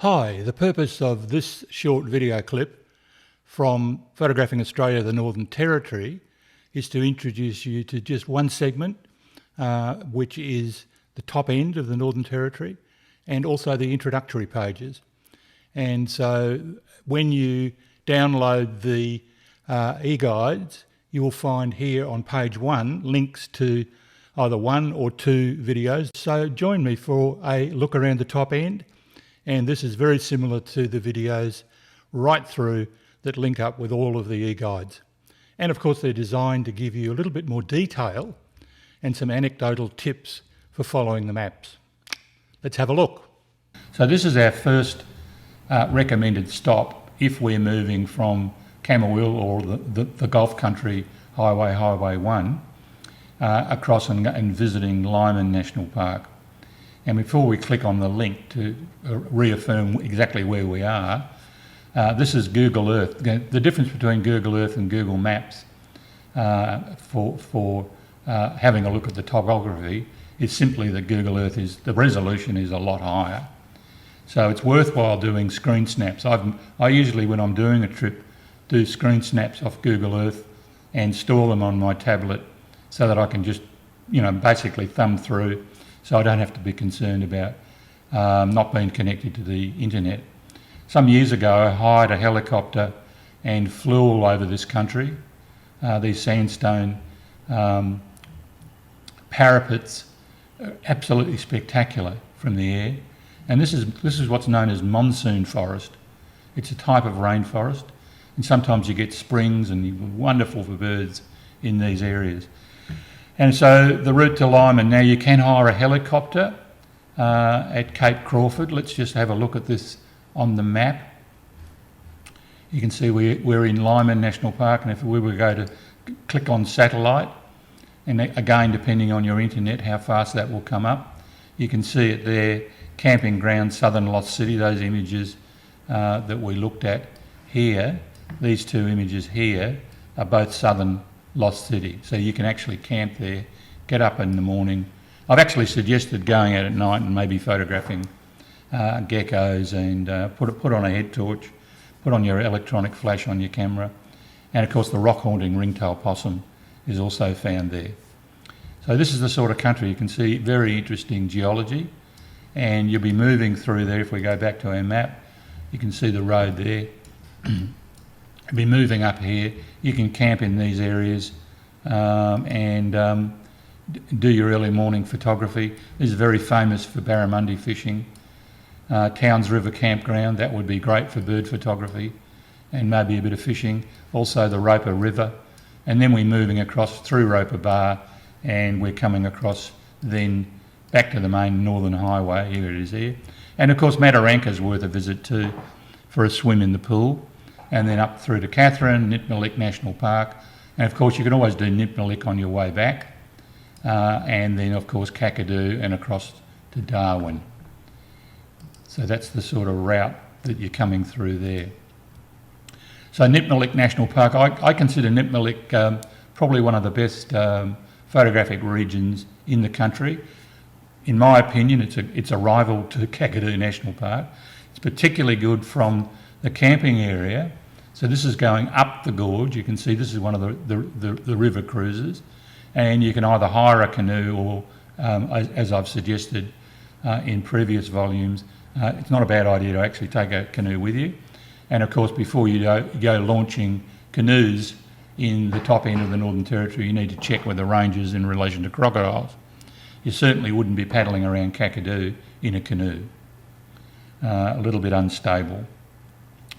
Hi, the purpose of this short video clip from Photographing Australia, the Northern Territory, is to introduce you to just one segment, which is the top end of the Northern Territory, and also the introductory pages. And so when you download the e-guides, you will find here on page 1 links to either 1 or 2 videos. So join me for a look around the top end. And this is very similar to the videos right through that link up with all of the e-guides. And of course they're designed to give you a little bit more detail and some anecdotal tips for following the maps. Let's have a look. So this is our first recommended stop if we're moving from Camooweal or the Gulf Country Highway 1 across and visiting Lyman National Park. And before we click on the link to reaffirm exactly where we are, this is Google Earth. The difference between Google Earth and Google Maps for having a look at the topography is simply that Google Earth the resolution is a lot higher. So it's worthwhile doing screen snaps. I usually, when I'm doing a trip, do screen snaps off Google Earth and store them on my tablet so that I can just, basically thumb through, so I don't have to be concerned about not being connected to the internet. Some years ago I hired a helicopter and flew all over this country. These sandstone parapets are absolutely spectacular from the air. And this is what's known as monsoon forest. It's a type of rainforest, and sometimes you get springs and wonderful for birds in these areas. And so the route to Lyman, now you can hire a helicopter at Cape Crawford. Let's just have a look at this on the map. You can see we're in Lyman National Park, and if we were to go to click on satellite, and again depending on your internet how fast that will come up, you can see it there, camping ground, Southern Lost City, those images that we looked at here, these two images here are both Southern Lost City. So you can actually camp there, get up in the morning. I've actually suggested going out at night and maybe photographing geckos and put on a head torch, put on your electronic flash on your camera. And of course the rock haunting ringtail possum is also found there. So this is the sort of country you can see, very interesting geology, and you'll be moving through there. If we go back to our map, you can see the road there. You'll be moving up here. You can camp in these areas and do your early morning photography. This is very famous for barramundi fishing. Towns River Campground, that would be great for bird photography and maybe a bit of fishing. Also the Roper River. And then we're moving across through Roper Bar, and we're coming across then back to the main Northern Highway. Here it is here. And of course Mataranka's worth a visit too for a swim in the pool. And then up through to Katherine, Nitmalik National Park. And of course you can always do Nitmalik on your way back. And then of course Kakadu and across to Darwin. So that's the sort of route that you're coming through there. So Nitmalik National Park, I consider Nitmalik probably one of the best photographic regions in the country. In my opinion, it's a rival to Kakadu National Park. It's particularly good from the camping area. So this is going up the gorge. You can see this is one of the river cruises, and you can either hire a canoe or, as I've suggested in previous volumes, it's not a bad idea to actually take a canoe with you. And of course, before you go launching canoes in the top end of the Northern Territory, you need to check with the rangers in relation to crocodiles. You certainly wouldn't be paddling around Kakadu in a canoe. A little bit unstable.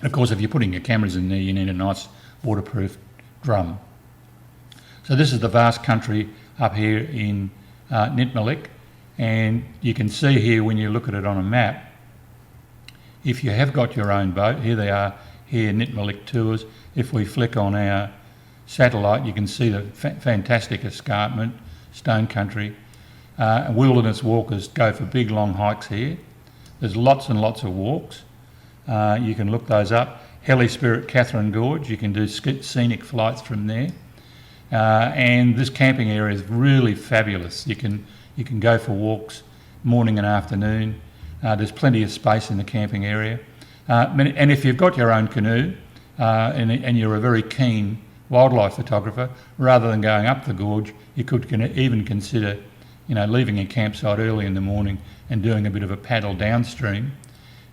Of course, if you're putting your cameras in there, you need a nice waterproof drum. So this is the vast country up here in Nitmalik, and you can see here when you look at it on a map, if you have got your own boat, here they are, here Nitmalik Tours. If we flick on our satellite, you can see the fantastic escarpment, stone country. Wilderness walkers go for big long hikes here. There's lots and lots of walks. You can look those up. Heli Spirit Katherine Gorge, you can do scenic flights from there. And this camping area is really fabulous. You can go for walks morning and afternoon. There's plenty of space in the camping area. And if you've got your own canoe and you're a very keen wildlife photographer, rather than going up the gorge, you could even consider, leaving a campsite early in the morning and doing a bit of a paddle downstream,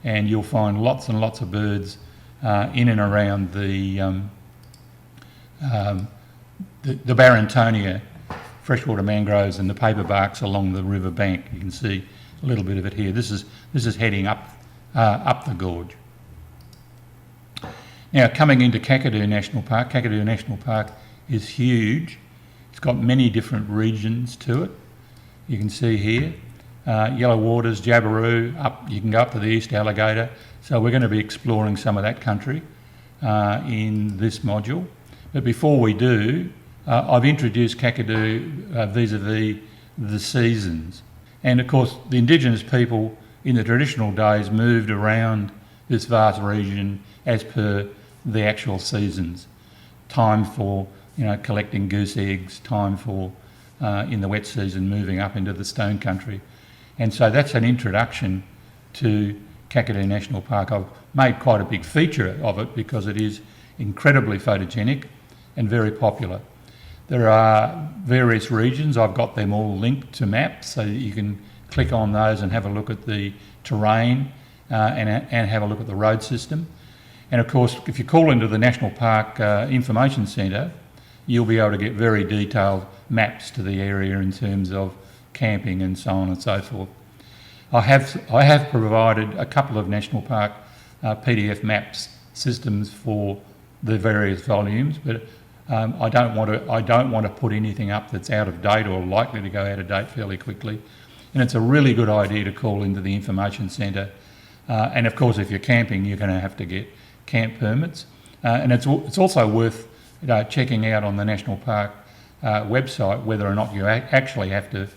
and you'll find lots and lots of birds in and around the Barringtonia freshwater mangroves and the paperbarks along the river bank. You can see a little bit of it here. This is heading up the gorge. Now, coming into Kakadu National Park, Kakadu National Park is huge. It's got many different regions to it. You can see here, Yellow Waters, Jabiru, you can go up to the East Alligator. So we're going to be exploring some of that country in this module. But before we do, I've introduced Kakadu vis-a-vis the seasons. And of course, the Indigenous people in the traditional days moved around this vast region as per the actual seasons. Time for collecting goose eggs, time for in the wet season moving up into the stone country. And so that's an introduction to Kakadu National Park. I've made quite a big feature of it because it is incredibly photogenic and very popular. There are various regions. I've got them all linked to maps so that you can click on those and have a look at the terrain and have a look at the road system. And of course, if you call into the National Park Information Centre, you'll be able to get very detailed maps to the area in terms of camping and so on and so forth. I have provided a couple of National Park PDF maps systems for the various volumes, but I don't want to put anything up that's out of date or likely to go out of date fairly quickly. And it's a really good idea to call into the Information Centre. And of course, if you're camping, you're going to have to get camp permits. And it's also worth checking out on the National Park website whether or not you actually have to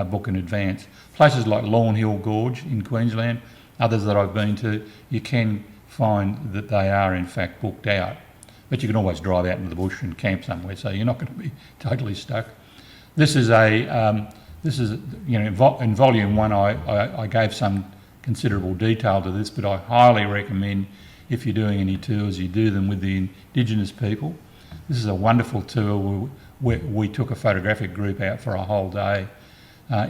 book in advance. Places like Lawn Hill Gorge in Queensland, others that I've been to, you can find that they are in fact booked out. But you can always drive out into the bush and camp somewhere, so you're not going to be totally stuck. This is in volume 1 I gave some considerable detail to this, but I highly recommend if you're doing any tours, you do them with the Indigenous people. This is a wonderful tour where we took a photographic group out for a whole day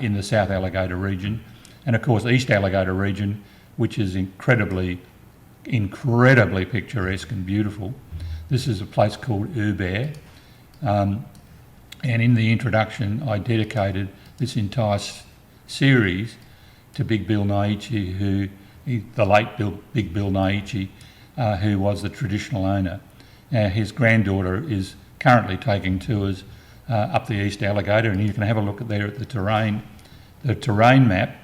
in the South Alligator region, and of course East Alligator region, which is incredibly picturesque and beautiful. This is a place called Uber, and in the introduction I dedicated this entire series to Big Bill Naichi, the late Big Bill Naichi, who was the traditional owner. His granddaughter is currently taking tours up the East Alligator, and you can have a look there at the terrain map,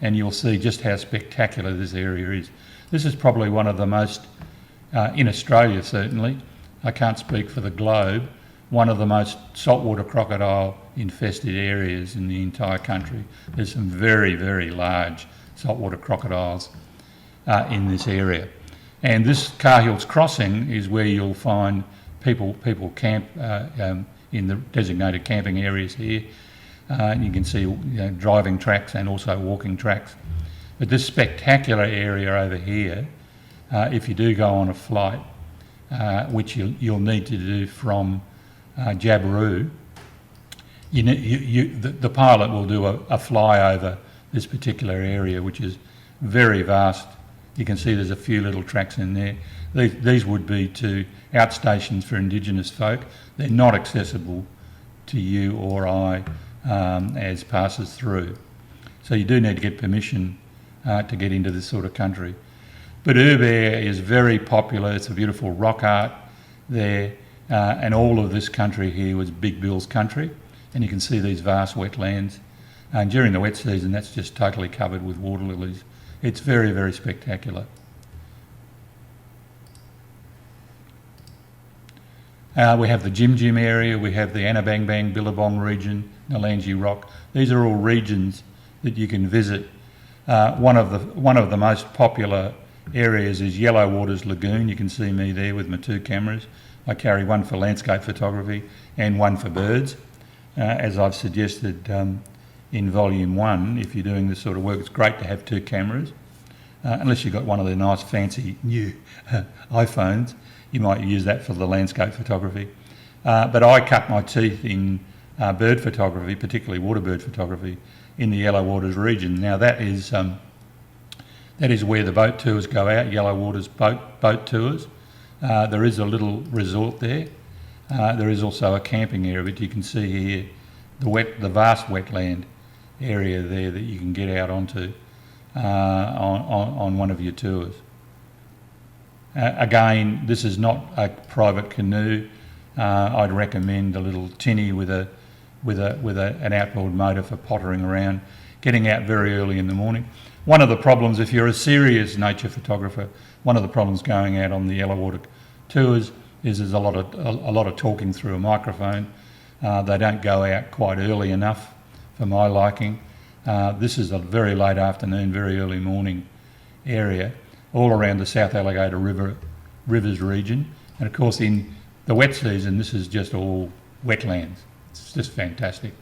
and you'll see just how spectacular this area is. This is probably one of the most, in Australia certainly, I can't speak for the globe, one of the most saltwater crocodile infested areas in the entire country. There's some very, very large saltwater crocodiles in this area. And this Carhill's Crossing is where you'll find people camp in the designated camping areas here. You can see driving tracks and also walking tracks. But this spectacular area over here, if you do go on a flight, which you'll need to do from Jabiru, the pilot will do a flyover this particular area, which is very vast. You can see there's a few little tracks in there. These would be to outstations for Indigenous folk. They're not accessible to you or I as passers through. So you do need to get permission to get into this sort of country. But Uber is very popular. It's a beautiful rock art there, and all of this country here was Big Bill's country, and you can see these vast wetlands. And during the wet season, that's just totally covered with water lilies. It's very, very spectacular. We have the Jim Jim area, we have the Anabangbang Billabong region, Nalangi Rock. These are all regions that you can visit. One of the most popular areas is Yellow Waters Lagoon. You can see me there with my 2 cameras. I carry one for landscape photography and one for birds. As I've suggested in volume 1, if you're doing this sort of work, it's great to have 2 cameras. unless you've got one of the nice fancy new iPhones, you might use that for the landscape photography. But I cut my teeth in bird photography, particularly waterbird photography, in the Yellow Waters region. Now that is where the boat tours go out, Yellow Waters boat tours. There is a little resort there. There is also a camping area, but you can see here the vast wetland area there that you can get out onto on one of your tours. Again, this is not a private canoe. I'd recommend a little tinny with an outboard motor for pottering around, getting out very early in the morning. One of the problems, if you're a serious nature photographer, one of the problems going out on the Yellow Water tours is there's a lot of talking through a microphone. They don't go out quite early enough for my liking. This is a very late afternoon, very early morning area, all around the South Alligator Rivers region. And of course in the wet season, this is just all wetlands. It's just fantastic.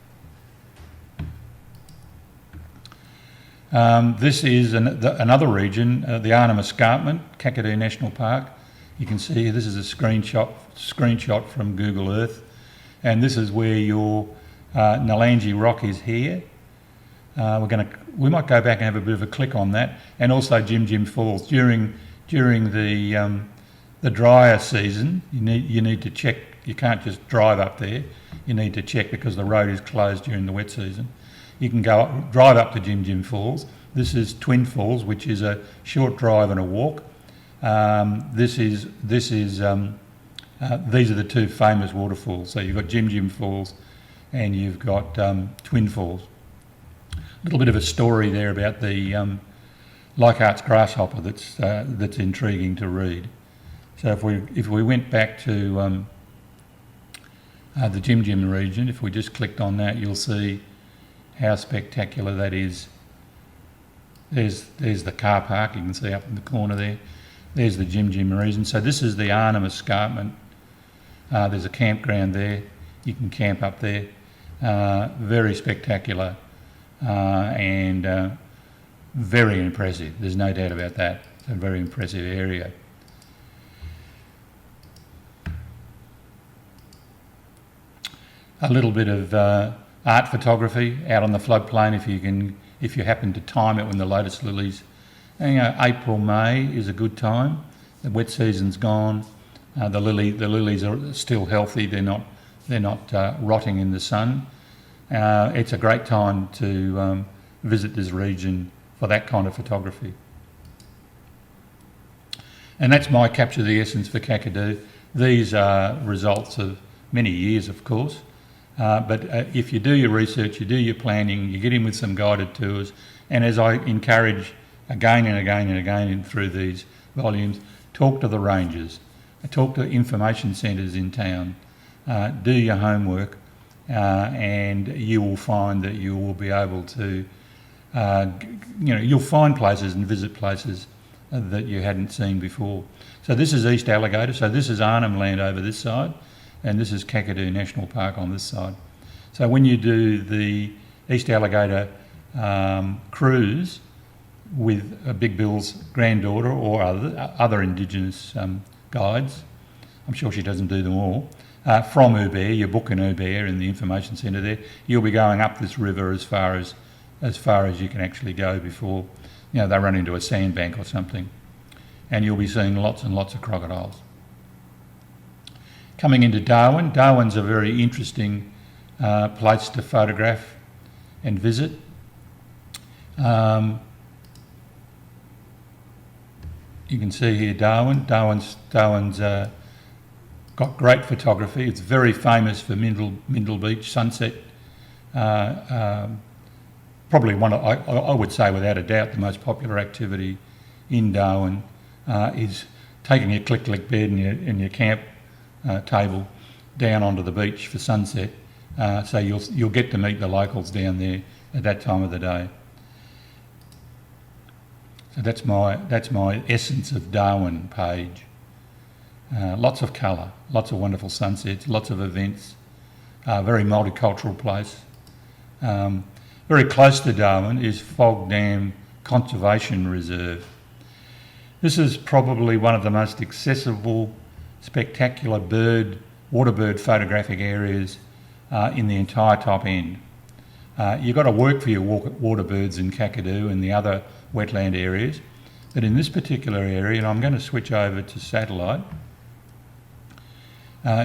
This is another region, the Arnhem Escarpment, Kakadu National Park. You can see this is a screenshot from Google Earth, and this is where your Nalangi Rock is here. We might go back and have a bit of a click on that, and also Jim Jim Falls. During the drier season, you need to check. You can't just drive up there. You need to check because the road is closed during the wet season. You can drive up to Jim Jim Falls. This is Twin Falls, which is a short drive and a walk. These are the two famous waterfalls. So you've got Jim Jim Falls, and you've got Twin Falls. A little bit of a story there about the Leichhardt's grasshopper that's intriguing to read. So if we went back to the Jim Jim region, if we just clicked on that, you'll see how spectacular that is. There's the car park, you can see up in the corner there. There's the Jim Jim region. So this is the Arnhem Escarpment. There's a campground there. You can camp up there. Very spectacular and very impressive. There's no doubt about that. It's a very impressive area. A little bit of art photography out on the floodplain if you happen to time it when the lotus lilies. And, April, May is a good time. The wet season's gone. The lilies are still healthy. They're not rotting in the sun. It's a great time to visit this region for that kind of photography. And that's my capture the essence for Kakadu. These are results of many years, of course. But if you do your research, you do your planning, you get in with some guided tours, and as I encourage again and again and again through these volumes, talk to the rangers, talk to information centres in town, do your homework, and you will find that you will be able to, you'll find places and visit places that you hadn't seen before. So this is East Alligator, so this is Arnhem Land over this side, and this is Kakadu National Park on this side. So when you do the East Alligator cruise with Big Bill's granddaughter or other Indigenous guides, I'm sure she doesn't do them all, from Hubert, you book in Hubert in the information centre there, you'll be going up this river as far as you can actually go before they run into a sandbank or something, and you'll be seeing lots and lots of crocodiles. Coming into Darwin, Darwin's a very interesting place to photograph and visit. You can see here Darwin's got great photography. It's very famous for Mindle Beach sunset. Probably one of, I would say without a doubt, the most popular activity in Darwin is taking your click-click bed and your camp table down onto the beach for sunset. So you'll get to meet the locals down there at that time of the day. So that's my Essence of Darwin page. Lots of colour, lots of wonderful sunsets, lots of events. Very multicultural place. Very close to Darwin is Fog Dam Conservation Reserve. This is probably one of the most accessible, spectacular water bird photographic areas in the entire top end. You've got to work for your water birds in Kakadu and the other wetland areas, but in this particular area, and I'm going to switch over to satellite,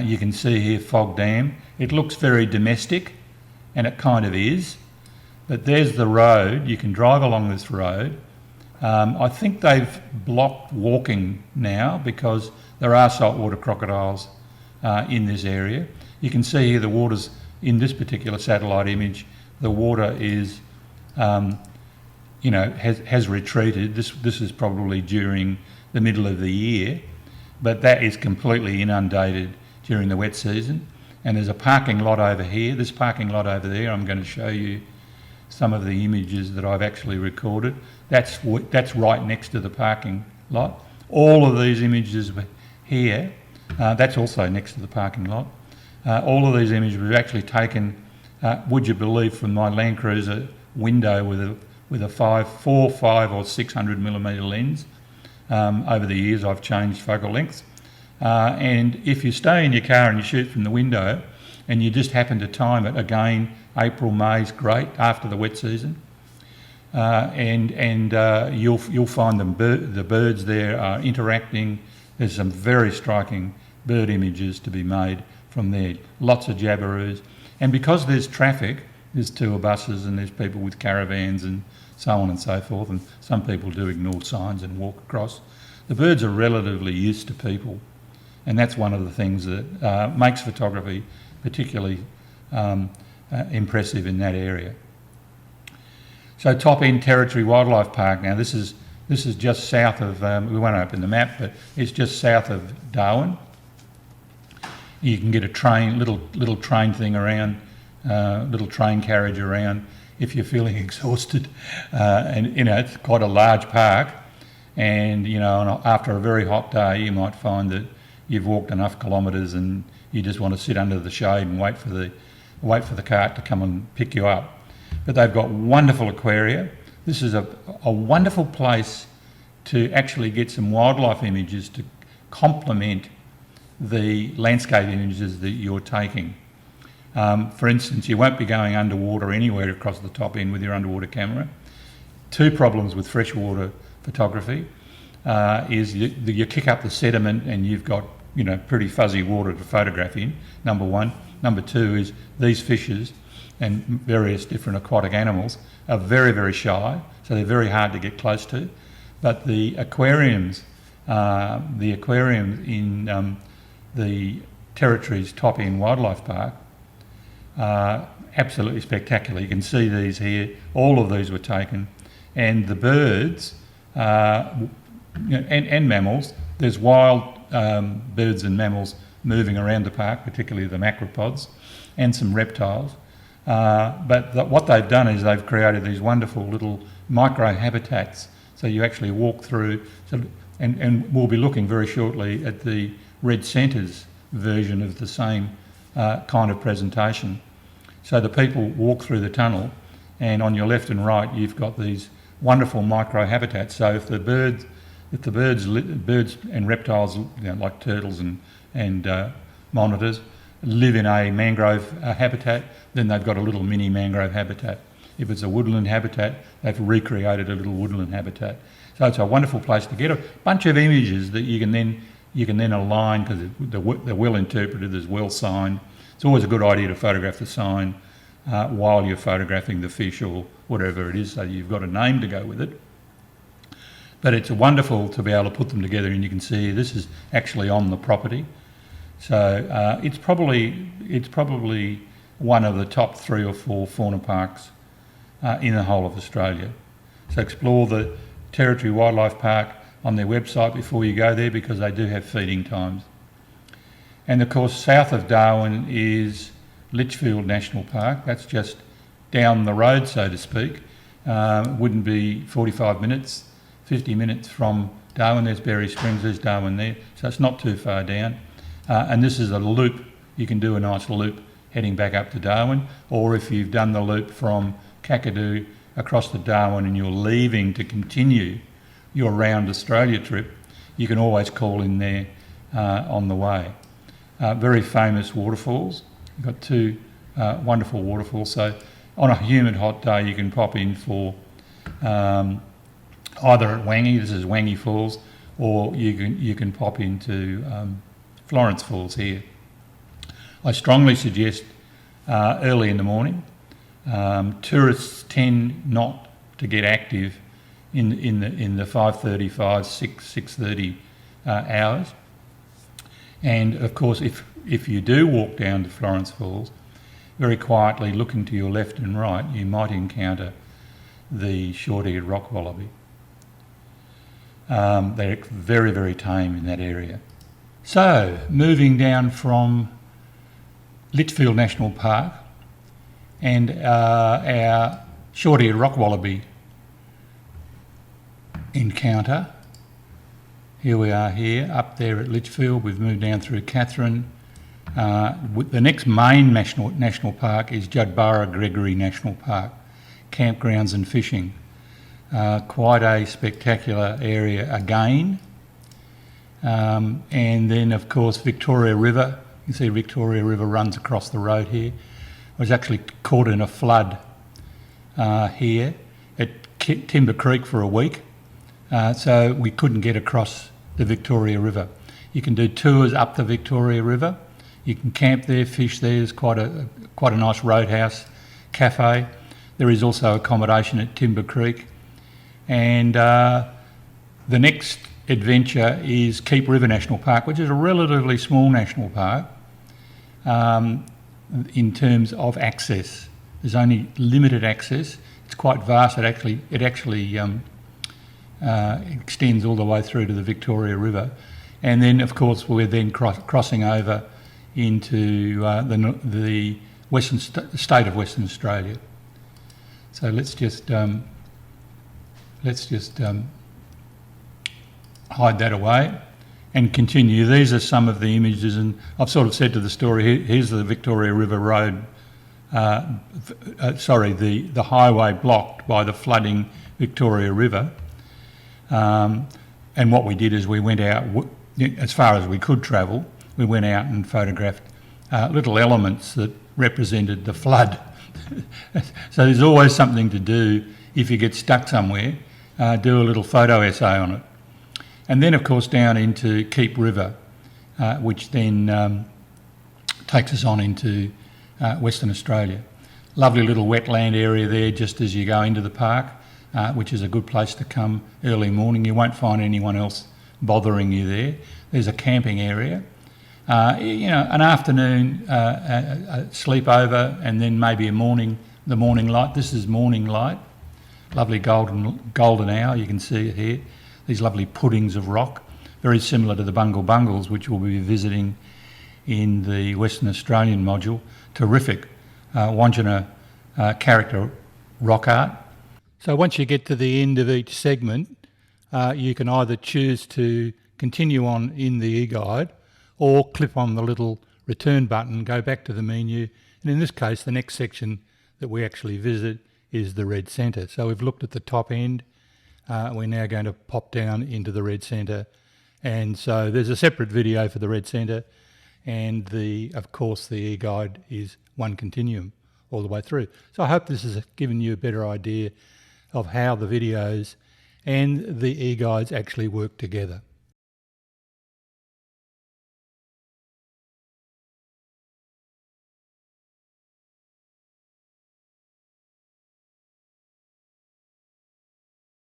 you can see here Fog Dam. It looks very domestic, and it kind of is, but there's the road. You can drive along this road. I think they've blocked walking now because there are saltwater crocodiles in this area. You can see here the water's, in this particular satellite image, the water is, has retreated. This is probably during the middle of the year, but that is completely inundated during the wet season. And there's a parking lot over here, this parking lot over there. I'm going to show you some of the images that I've actually recorded. That's right next to the parking lot. All of these images here, that's also next to the parking lot. All of these images were actually taken, would you believe, from my Land Cruiser window with a 4, 5 or 600 millimetre lens. Over the years I've changed focal lengths. And if you stay in your car and you shoot from the window and you just happen to time it, again, April, May is great after the wet season. You'll find the birds there are interacting. There's some very striking bird images to be made from there. Lots of jabberoos. And because there's traffic, there's tour buses and there's people with caravans and so on and so forth, and some people do ignore signs and walk across. The birds are relatively used to people, and that's one of the things that makes photography particularly impressive in that area. So Top End Territory Wildlife Park. Now this is just south of, we won't open the map, but it's just south of Darwin. You can get a train, little train thing around, little train carriage around if you're feeling exhausted. And it's quite a large park, and after a very hot day, you might find that you've walked enough kilometres and you just want to sit under the shade and wait for the cart to come and pick you up. But they've got wonderful aquaria. This is a wonderful place to actually get some wildlife images to complement the landscape images that you're taking. For instance, you won't be going underwater anywhere across the top end with your underwater camera. Two problems with freshwater photography is you kick up the sediment and you've got pretty fuzzy water to photograph in, number one. Number two is these fishes and various different aquatic animals are very, very shy, so they're very hard to get close to. But the aquariums in the Territory's Top End Wildlife Park are absolutely spectacular. You can see these here. All of these were taken, and the birds and mammals. There's wild birds and mammals moving around the park, particularly the macropods, and some reptiles. But what they've done is they've created these wonderful little micro habitats. So you actually walk through, and we'll be looking very shortly at the Red Centre's version of the same kind of presentation. So the people walk through the tunnel, and on your left and right you've got these wonderful micro habitats. So if the birds and reptiles, like turtles and monitors, live in a mangrove habitat, then they've got a little mini mangrove habitat. If it's a woodland habitat, they've recreated a little woodland habitat. So it's a wonderful place to get a bunch of images that you can then align, because they're well interpreted, there's well signed. It's always a good idea to photograph the sign while you're photographing the fish or whatever it is, so you've got a name to go with it. But it's wonderful to be able to put them together, and you can see this is actually on the property. So it's probably one of the top 3 or 4 fauna parks in the whole of Australia. So explore the Territory Wildlife Park on their website before you go there, because they do have feeding times. And of course, south of Darwin is Litchfield National Park. That's just down the road, so to speak. Wouldn't be 45 minutes, 50 minutes from Darwin. There's Berry Springs, there's Darwin there. So it's not too far down. And this is a loop. You can do a nice loop heading back up to Darwin, or if you've done the loop from Kakadu across to Darwin and you're leaving to continue your round Australia trip, you can always call in there on the way. Very famous waterfalls. We've got two wonderful waterfalls. So on a humid hot day, you can pop in for either at Wangi, this is Wangi Falls, or you can pop into Florence Falls here. I strongly suggest early in the morning. Tourists tend not to get active in the 5:35, 6:30 hours. And of course, if you do walk down to Florence Falls, very quietly looking to your left and right, you might encounter the short-eared rock wallaby. They're very, very tame in that area. So, moving down from Litchfield National Park and our short-eared rock wallaby encounter. Here we are here, up there at Litchfield. We've moved down through Katherine. The next main national park is Judbarra Gregory National Park, campgrounds and fishing. Quite a spectacular area again. And then, of course, Victoria River. You can see Victoria River runs across the road here. I was actually caught in a flood here at Timber Creek for a week. So we couldn't get across the Victoria River. You can do tours up the Victoria River. You can camp there, fish there. There's quite a nice roadhouse cafe. There is also accommodation at Timber Creek. And the next adventure is Keep River National Park, which is a relatively small national park in terms of access. There's only limited access. It's quite vast. It actually extends all the way through to the Victoria River. And then, of course, we're then crossing over into the state of Western Australia. So let's just hide that away and continue. These are some of the images, and I've sort of said to the story, here's the Victoria River Road, the highway blocked by the flooding Victoria River. And what we did is we went out, as far as we could travel, we went out and photographed little elements that represented the flood. So there's always something to do if you get stuck somewhere, do a little photo essay on it. And then, of course, down into Keep River, which then takes us on into Western Australia. Lovely little wetland area there just as you go into the park, which is a good place to come early morning. You won't find anyone else bothering you there. There's a camping area. An afternoon sleepover, and then maybe the morning light. This is morning light. Lovely golden hour, you can see it here. These lovely puddings of rock, very similar to the Bungle Bungles, which we'll be visiting in the Western Australian module. Terrific Wandjina character rock art. So once you get to the end of each segment, you can either choose to continue on in the e-guide or clip on the little return button, go back to the menu. And in this case, the next section that we actually visit is the Red Centre. So we've looked at the top end. We're now going to pop down into the Red Centre. And so there's a separate video for the Red Centre. And of course, the e-guide is one continuum all the way through. So I hope this has given you a better idea of how the videos and the e-guides actually work together.